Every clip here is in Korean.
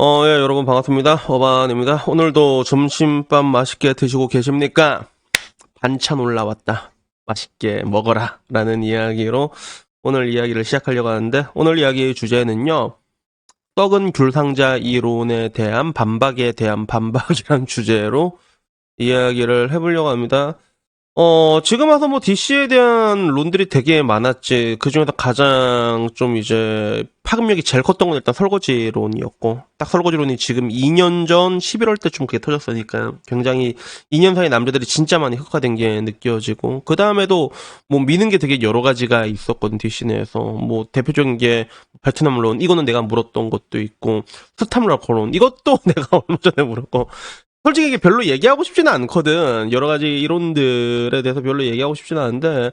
예, 여러분 반갑습니다. 어반입니다. 오늘도 점심밥 맛있게 드시고 계십니까? 반찬 올라왔다. 맛있게 먹어라. 라는 이야기로 오늘 이야기를 시작하려고 하는데, 오늘 이야기의 주제는요, 썩은 귤상자 이론에 대한 반박에 대한 반박이라는 주제로 이야기를 해보려고 합니다. 지금 와서 뭐 DC에 대한 론들이 되게 많았지. 그 중에서 가장 좀 이제 파급력이 제일 컸던 건 일단 설거지론이었고, 딱 설거지론이 지금 2년 전 11월 때쯤 그게 터졌으니까 굉장히 2년 사이 남자들이 진짜 많이 흑화된 게 느껴지고, 그 다음에도 뭐 미는 게 되게 여러 가지가 있었거든, DC 내에서. 뭐 대표적인 게 베트남론, 이거는 내가 물었던 것도 있고, 스탐러커론, 이것도 내가 얼마 전에 물었고, 솔직히 이게 별로 얘기하고 싶지는 않거든. 여러 가지 이론들에 대해서 별로 얘기하고 싶지는 않은데,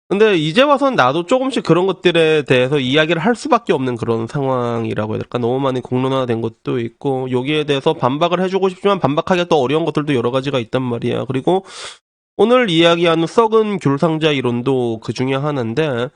근데 이제 와선 나도 조금씩 그런 것들에 대해서 이야기를 할 수밖에 없는 그런 상황이라고 해야 될까? 너무 많이 공론화된 것도 있고, 여기에 대해서 반박을 해주고 싶지만 반박하기가 또 어려운 것들도 여러 가지가 있단 말이야. 그리고 오늘 이야기하는 썩은 귤상자 이론도 그 중에 하나인데,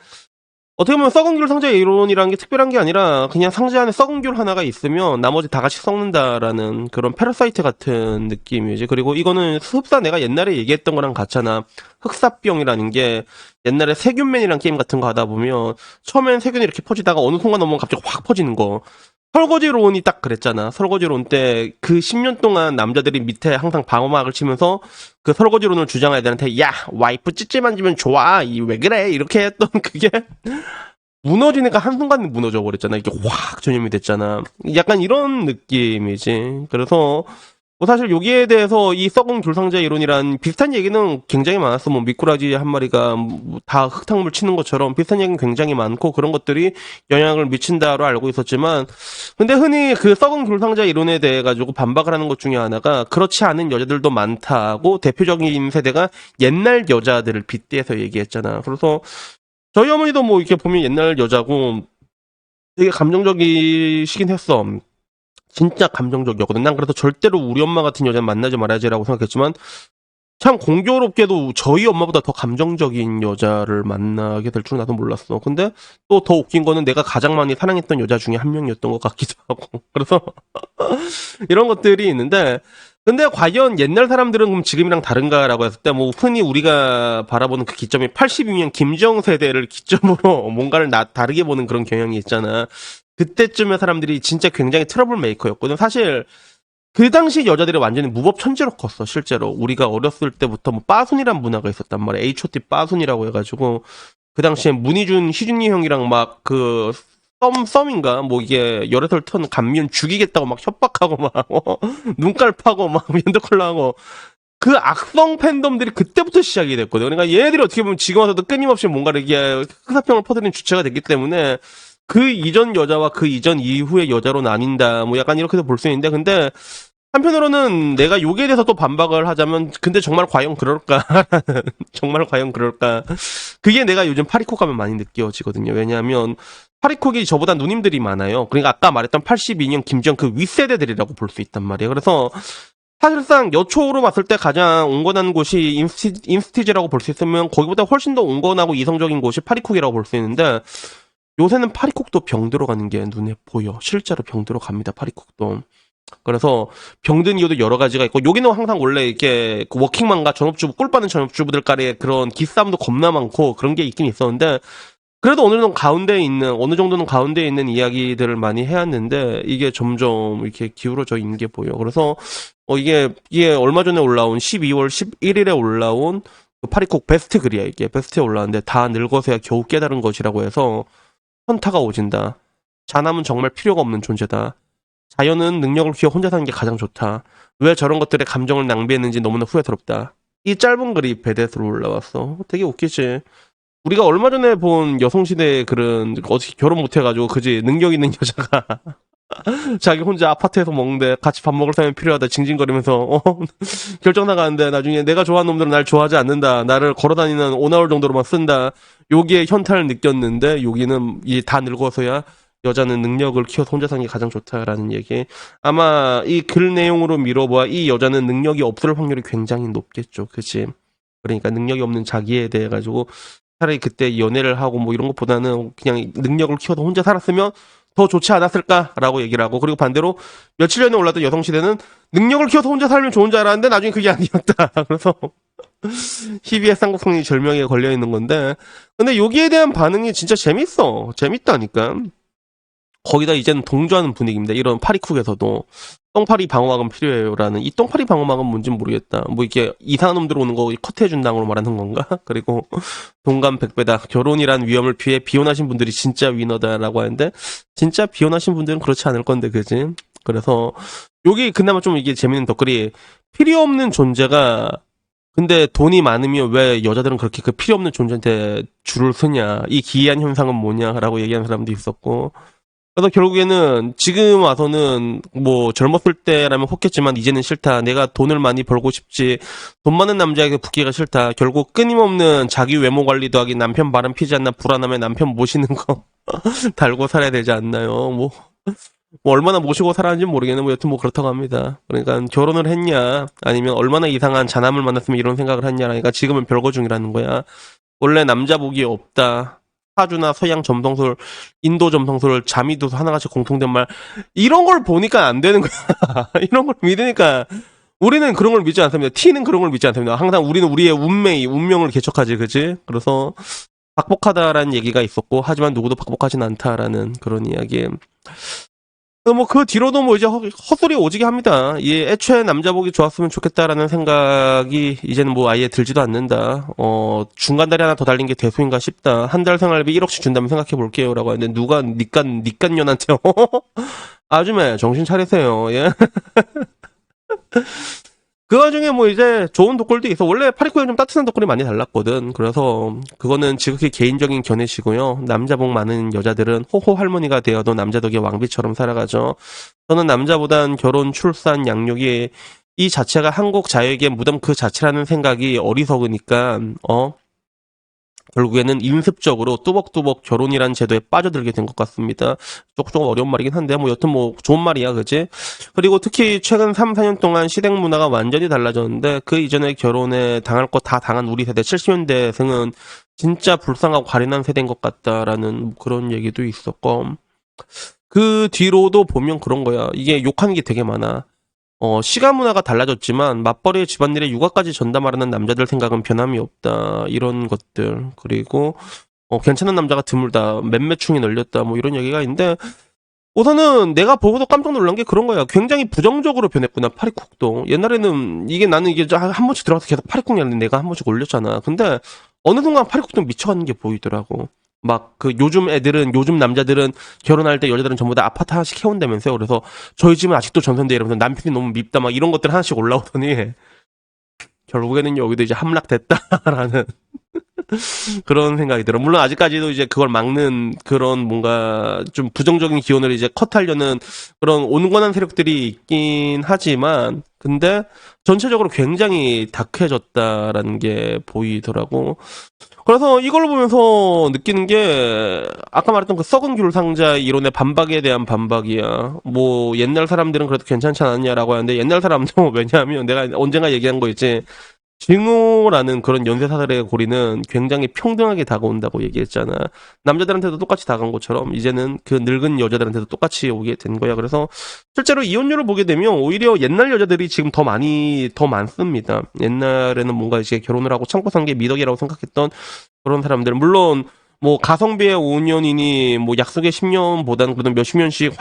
어떻게 보면 썩은 귤 상자 이론이라는 게 특별한 게 아니라 그냥 상자 안에 썩은 귤 하나가 있으면 나머지 다 같이 썩는다라는 그런 패러사이트 같은 느낌이지. 그리고 이거는 흡사 내가 옛날에 얘기했던 거랑 같잖아. 흑사병이라는 게 옛날에 세균맨이란 게임 같은 거 하다 보면 처음엔 세균이 이렇게 퍼지다가 어느 순간 넘어가면 갑자기 확 퍼지는 거. 설거지론이 딱 그랬잖아. 설거지론 때 그 10년 동안 남자들이 밑에 항상 방어막을 치면서 그 설거지론을 주장한 애들한테 야 와이프 찌찌 만지면 좋아 왜 그래 이렇게 했던 그게 무너지니까 한순간에 무너져 버렸잖아. 이게 확 전염이 됐잖아. 약간 이런 느낌이지. 그래서 뭐 사실 여기에 대해서 이 썩은 귤상자 이론이란 비슷한 얘기는 굉장히 많았어. 뭐 미꾸라지 한 마리가 다 흙탕물 치는 것처럼 비슷한 얘기는 굉장히 많고 그런 것들이 영향을 미친다로 알고 있었지만, 근데 흔히 그 썩은 귤상자 이론에 대해 가지고 반박을 하는 것 중에 하나가 그렇지 않은 여자들도 많다고, 대표적인 세대가 옛날 여자들을 빗대서 얘기했잖아. 그래서 저희 어머니도 뭐 이렇게 보면 옛날 여자고 되게 감정적이시긴 했어. 진짜 감정적이었거든. 난 그래서 절대로 우리 엄마 같은 여자는 만나지 말아야지라고 생각했지만, 참 공교롭게도 저희 엄마보다 더 감정적인 여자를 만나게 될 줄은 나도 몰랐어. 근데 또 더 웃긴 거는 내가 가장 많이 사랑했던 여자 중에 한 명이었던 것 같기도 하고. 그래서 이런 것들이 있는데, 근데 과연 옛날 사람들은 그럼 지금이랑 다른가라고 했을 때, 뭐 흔히 우리가 바라보는 그 기점이 82년 김정 세대를 기점으로 뭔가를 다르게 보는 그런 경향이 있잖아. 그때쯤에 사람들이 진짜 굉장히 트러블 메이커였거든. 사실 그 당시 여자들이 완전히 무법 천지로 컸어. 실제로 우리가 어렸을 때부터 뭐 빠순이란 문화가 있었단 말이야. H.O.T 빠순이라고 해가지고 그 당시에 문희준, 희준이 형이랑 막 그 썸인가 뭐 이게 열애설 턴 감면 죽이겠다고 막 협박하고 막 눈깔 파고 막 면도컬러 하고, 그 악성 팬덤들이 그때부터 시작이 됐거든. 그러니까 얘네들이 어떻게 보면 지금 와서도 끊임없이 뭔가를 이게 흑사평을 퍼뜨리는 주체가 됐기 때문에 그 이전 여자와 그 이전 이후의 여자로 나뉜다. 뭐 약간 이렇게도 볼 수 있는데, 근데 한편으로는 내가 여기에 대해서 또 반박을 하자면, 근데 정말 과연 그럴까? 정말 과연 그럴까? 그게 내가 요즘 파리코 가면 많이 느껴지거든요. 왜냐하면 파리콕이 저보다 누님들이 많아요. 그러니까 아까 말했던 82년 김지영 그 윗세대들이라고 볼 수 있단 말이에요. 그래서 사실상 여초로 봤을 때 가장 온건한 곳이 인스티지라고 볼 수 있으면 거기보다 훨씬 더 온건하고 이성적인 곳이 파리콕이라고 볼 수 있는데, 요새는 파리콕도 병 들어가는 게 눈에 보여. 실제로 병 들어갑니다, 파리콕도. 그래서 병든 이유도 여러 가지가 있고, 여기는 항상 원래 이렇게 그 워킹맘과 전업주부, 꿀 빠는 전업주부들 간의 그런 기싸움도 겁나 많고 그런 게 있긴 있었는데, 그래도 어느 정도는 가운데에 있는 이야기들을 많이 해왔는데, 이게 점점 이렇게 기울어져 있는 게 보여. 그래서, 이게 얼마 전에 올라온 12월 11일에 올라온 그 파리콕 베스트 글이야, 이게. 베스트에 올라왔는데, 다 늙어서야 겨우 깨달은 것이라고 해서, 현타가 오진다. 자남은 정말 필요가 없는 존재다. 자연은 능력을 키워 혼자 사는 게 가장 좋다. 왜 저런 것들에 감정을 낭비했는지 너무나 후회스럽다. 이 짧은 글이 베데스로 올라왔어. 되게 웃기지. 우리가 얼마 전에 본 여성시대의 글은 어떻게 결혼 못해가지고 그지 능력 있는 여자가 자기 혼자 아파트에서 먹는데 같이 밥 먹을 사람이 필요하다 징징거리면서 결정 나가는데 나중에 내가 좋아하는 놈들은 날 좋아하지 않는다. 나를 걸어다니는 오나홀 정도로만 쓴다. 여기에 현타를 느꼈는데, 여기는 이 다 늙어서야 여자는 능력을 키워서 혼자 사는 게 가장 좋다라는 얘기. 아마 이 글 내용으로 미뤄봐 이 여자는 능력이 없을 확률이 굉장히 높겠죠. 그치? 그러니까 능력이 없는 자기에 대해 가지고 차라리 그때 연애를 하고 뭐 이런 것보다는 그냥 능력을 키워서 혼자 살았으면 더 좋지 않았을까라고 얘기를 하고, 그리고 반대로 며칠 전에 올랐던 여성시대는 능력을 키워서 혼자 살면 좋은 줄 알았는데 나중에 그게 아니었다. 그래서 희비의 쌍곡성이 절명에 걸려 있는 건데, 근데 여기에 대한 반응이 진짜 재밌다니까. 거기다 이제는 동조하는 분위기입니다. 이런 파리쿡에서도 똥파리 방어막은 필요해요라는, 이 똥파리 방어막은 뭔진 모르겠다. 뭐 이게 이상한 놈들 오는 거 커트해준다고 말하는 건가? 그리고 동감 백배다. 결혼이란 위험을 피해 비혼하신 분들이 진짜 위너다라고 하는데, 진짜 비혼하신 분들은 그렇지 않을 건데, 그지? 그래서 여기 그나마 좀 이게 재밌는 댓글이, 필요 없는 존재가 근데 돈이 많으면 왜 여자들은 그렇게 그 필요 없는 존재한테 줄을 서냐, 이 기이한 현상은 뭐냐라고 얘기하는 사람도 있었고, 그래서 결국에는 지금 와서는 뭐 젊었을 때라면 혹했지만 이제는 싫다. 내가 돈을 많이 벌고 싶지. 돈 많은 남자에게 붙기가 싫다. 결국 끊임없는 자기 외모 관리도 하기, 남편 바람 피지 않나 불안하면 남편 모시는 거 달고 살아야 되지 않나요? 뭐 얼마나 모시고 살았는지 모르겠는데 뭐 여튼 뭐 그렇다고 합니다. 그러니까 결혼을 했냐, 아니면 얼마나 이상한 자남을 만났으면 이런 생각을 했냐. 그러니까 지금은 별거 중이라는 거야. 원래 남자 복이 없다. 사주나 서양 점성술, 인도 점성술, 자미도서 하나같이 공통된 말, 이런 걸 보니까 안 되는 거야. 이런 걸 믿으니까. 우리는 그런 걸 믿지 않습니다. T는 그런 걸 믿지 않습니다. 항상 우리는 우리의 운명을 개척하지, 그지? 그래서 박복하다라는 얘기가 있었고, 하지만 누구도 박복하진 않다라는 그런 이야기. 뭐 그 뒤로도 뭐 이제 헛소리 오지게 합니다. 애초에 남자복이 좋았으면 좋겠다라는 생각이 이제는 뭐 아예 들지도 않는다. 중간다리 하나 더 달린 게 대수인가 싶다. 한 달 생활비 1억씩 준다면 생각해 볼게요라고 하는데, 누가 니깐 년한테요? 아줌마 정신 차리세요. 예. 그 와중에 뭐 이제 좋은 독글도 있어. 원래 파리코에 좀 따뜻한 독글이 많이 달랐거든. 그래서 그거는 지극히 개인적인 견해시고요. 남자복 많은 여자들은 호호 할머니가 되어도 남자 덕에 왕비처럼 살아가죠. 저는 남자보단 결혼, 출산, 양육이 이 자체가 한국 자유의 무덤 그 자체라는 생각이 어리석으니까 결국에는 인습적으로 뚜벅뚜벅 결혼이란 제도에 빠져들게 된 것 같습니다. 조금 어려운 말이긴 한데, 뭐 여튼 뭐 좋은 말이야, 그지? 그리고 특히 최근 3, 4년 동안 시댁 문화가 완전히 달라졌는데, 그 이전에 결혼에 당할 거 다 당한 우리 세대 70년대생은 진짜 불쌍하고 가련한 세대인 것 같다라는 그런 얘기도 있었고, 그 뒤로도 보면 그런 거야. 이게 욕하는 게 되게 많아. 시가 문화가 달라졌지만 맞벌이의 집안일에 육아까지 전담하려는 남자들 생각은 변함이 없다. 이런 것들. 그리고 괜찮은 남자가 드물다. 맴매충이 널렸다. 뭐 이런 얘기가 있는데, 우선은 내가 보고도 깜짝 놀란 게 그런 거야. 굉장히 부정적으로 변했구나, 파리쿡도. 옛날에는 나는 이게 한 번씩 들어가서 계속 파리쿡 냐는데 내가 한 번씩 올렸잖아. 근데 어느 순간 파리쿡도 미쳐가는 게 보이더라고. 막 요즘 남자들은 결혼할 때 여자들은 전부 다 아파트 하나씩 해온다면서요. 그래서 저희 집은 아직도 전선대 이러면서 남편이 너무 밉다 막 이런 것들 하나씩 올라오더니 결국에는 여기도 이제 함락됐다라는 그런 생각이 들어. 물론 아직까지도 이제 그걸 막는 그런 뭔가 좀 부정적인 기운을 이제 컷하려는 그런 온건한 세력들이 있긴 하지만, 근데 전체적으로 굉장히 다크해졌다라는 게 보이더라고. 그래서 이걸 보면서 느끼는 게, 아까 말했던 그 썩은 귤 상자 이론의 반박에 대한 반박이야. 뭐 옛날 사람들은 그래도 괜찮지 않았냐라고 하는데, 옛날 사람도 왜냐하면 내가 언젠가 얘기한 거 있지. 징후라는 그런 연쇄사살의 고리는 굉장히 평등하게 다가온다고 얘기했잖아. 남자들한테도 똑같이 다가온 것처럼 이제는 그 늙은 여자들한테도 똑같이 오게 된 거야. 그래서 실제로 이혼율을 보게 되면 오히려 옛날 여자들이 지금 더 많습니다. 옛날에는 뭔가 이제 결혼을 하고 참고 산 게 미덕이라고 생각했던 그런 사람들. 물론 뭐 가성비의 5년이니 뭐 약속의 10년보다는 그래도 몇십 년씩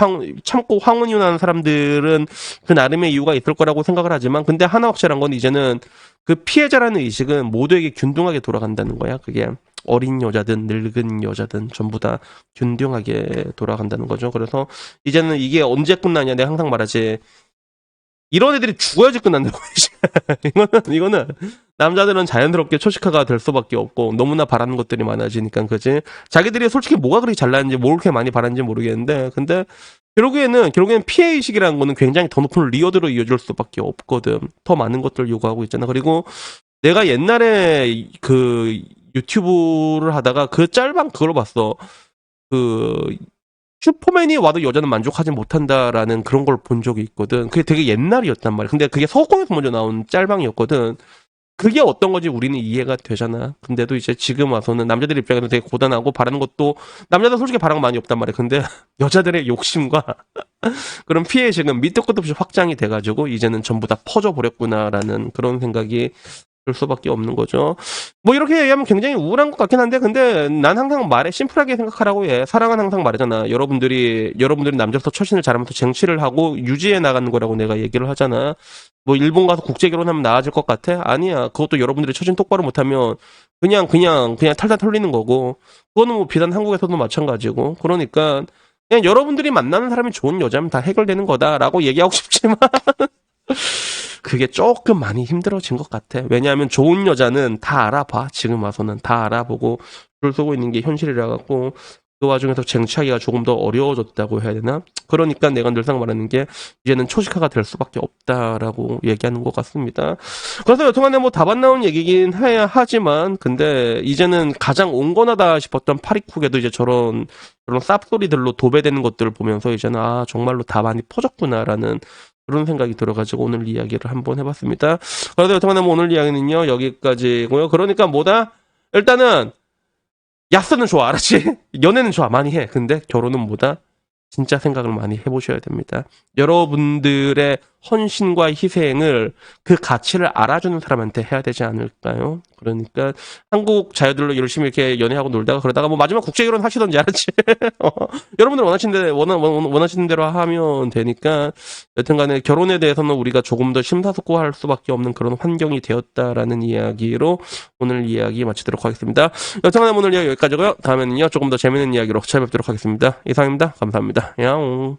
참고 황혼이혼하는 사람들은 그 나름의 이유가 있을 거라고 생각을 하지만, 근데 하나 확실한 건 이제는 그 피해자라는 의식은 모두에게 균등하게 돌아간다는 거야. 그게 어린 여자든 늙은 여자든 전부 다 균등하게 돌아간다는 거죠. 그래서 이제는 이게 언제 끝나냐, 내가 항상 말하지. 이런 애들이 죽어야지 끝난다고. 이거는 남자들은 자연스럽게 초식화가 될 수밖에 없고 너무나 바라는 것들이 많아지니까, 그지? 자기들이 솔직히 뭐가 그렇게 잘나는지 뭘 그렇게 많이 바라는지 모르겠는데, 근데 결국에는 피해의식이라는 거는 굉장히 더 높은 리워드로 이어질 수밖에 없거든. 더 많은 것들을 요구하고 있잖아. 그리고 내가 옛날에 그 유튜브를 하다가 그 짤방 그걸 봤어. 그 슈퍼맨이 와도 여자는 만족하지 못한다라는 그런 걸 본 적이 있거든. 그게 되게 옛날이었단 말이야. 근데 그게 서구에서 먼저 나온 짤방이었거든. 그게 어떤 건지 우리는 이해가 되잖아. 근데도 이제 지금 와서는 남자들 입장에서 되게 고단하고 바라는 것도 남자들 솔직히 바라는 거 많이 없단 말이야. 근데 여자들의 욕심과 그런 피해의식은 밑도 끝도 없이 확장이 돼가지고 이제는 전부 다 퍼져버렸구나라는 그런 생각이 들 수밖에 없는 거죠. 뭐 이렇게 얘기하면 굉장히 우울한 것 같긴 한데 근데 난 항상 말해 심플하게 생각하라고 해. 사랑은 항상 말하잖아. 여러분들이 남자로서 처신을 잘하면서 쟁취를 하고 유지해 나가는 거라고 내가 얘기를 하잖아. 뭐 일본 가서 국제 결혼하면 나아질 것 같아? 아니야. 그것도 여러분들이 처신 똑바로 못하면 그냥 탈탈 털리는 거고 그거는 뭐 비단 한국에서도 마찬가지고 그러니까 그냥 여러분들이 만나는 사람이 좋은 여자면 다 해결되는 거다라고 얘기하고 싶지만 그게 조금 많이 힘들어진 것 같아. 왜냐하면 좋은 여자는 다 알아봐. 지금 와서는 다 알아보고 줄 서고 있는 게 현실이라 갖고 그 와중에서 쟁취하기가 조금 더 어려워졌다고 해야 되나? 그러니까 내가 늘상 말하는 게 이제는 초식화가 될 수밖에 없다라고 얘기하는 것 같습니다. 그래서 여튼간에 뭐 답 안 나온 얘기긴 해야 하지만 근데 이제는 가장 온건하다 싶었던 파리쿡에도 이제 저런 쌉소리들로 도배되는 것들을 보면서 이제는 아 정말로 다 많이 퍼졌구나라는 그런 생각이 들어가지고 오늘 이야기를 한번 해봤습니다. 그래서 여튼간에 뭐 오늘 이야기는요 여기까지고요. 그러니까 뭐다? 일단은 야스는 좋아, 알았지? 연애는 좋아, 많이 해. 근데 결혼은 뭐다? 진짜 생각을 많이 해보셔야 됩니다. 여러분들의 헌신과 희생을 그 가치를 알아주는 사람한테 해야 되지 않을까요? 그러니까 한국 자녀들로 열심히 이렇게 연애하고 놀다가 그러다가 뭐 마지막 국제결혼 하시던지 알았지? 여러분들 원하시는 대로 하면 되니까 여튼간에 결혼에 대해서는 우리가 조금 더 심사숙고할 수밖에 없는 그런 환경이 되었다라는 이야기로 오늘 이야기 마치도록 하겠습니다. 여튼간에 오늘 이야기 여기까지고요. 다음에는요 조금 더 재밌는 이야기로 찾아뵙도록 하겠습니다. 이상입니다. 감사합니다. 야옹.